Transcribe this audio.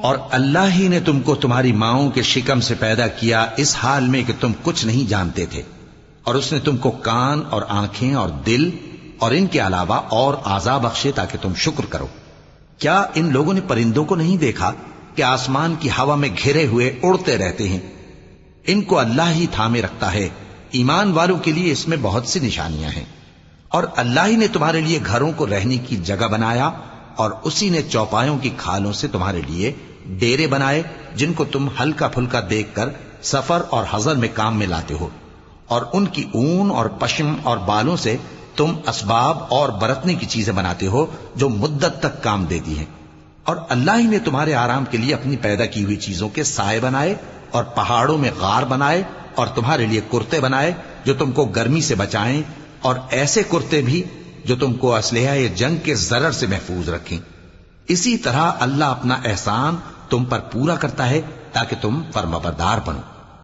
اور اللہ ہی نے تم کو تمہاری ماؤں کے شکم سے پیدا کیا اس حال میں کہ تم کچھ نہیں جانتے تھے، اور اس نے تم کو کان اور آنکھیں اور دل اور ان کے علاوہ اور اعضاء بخشے تاکہ تم شکر کرو۔ کیا ان لوگوں نے پرندوں کو نہیں دیکھا کہ آسمان کی ہوا میں گھرے ہوئے اڑتے رہتے ہیں؟ ان کو اللہ ہی تھامے رکھتا ہے۔ ایمان والوں کے لیے اس میں بہت سی نشانیاں ہیں۔ اور اللہ ہی نے تمہارے لیے گھروں کو رہنے کی جگہ بنایا، اور اسی نے چوپایوں کی کھالوں سے تمہارے لیے ڈیرے بنائے جن کو تم ہلکا پھلکا دیکھ کر سفر اور حضر میں کام میں لاتے ہو، اور ان کی اون اور پشم اور بالوں سے تم اسباب اور برتنے کی چیزیں بناتے ہو جو مدت تک کام دیتی ہیں۔ اور اللہ ہی نے تمہارے آرام کے لیے اپنی پیدا کی ہوئی چیزوں کے سائے بنائے، اور پہاڑوں میں غار بنائے، اور تمہارے لیے کرتے بنائے جو تم کو گرمی سے بچائیں، اور ایسے کرتے بھی جو تم کو اسلحہ جنگ کے ضرر سے محفوظ رکھیں۔ اسی طرح اللہ اپنا احسان تم پر پورا کرتا ہے تاکہ تم فرمانبردار بنو۔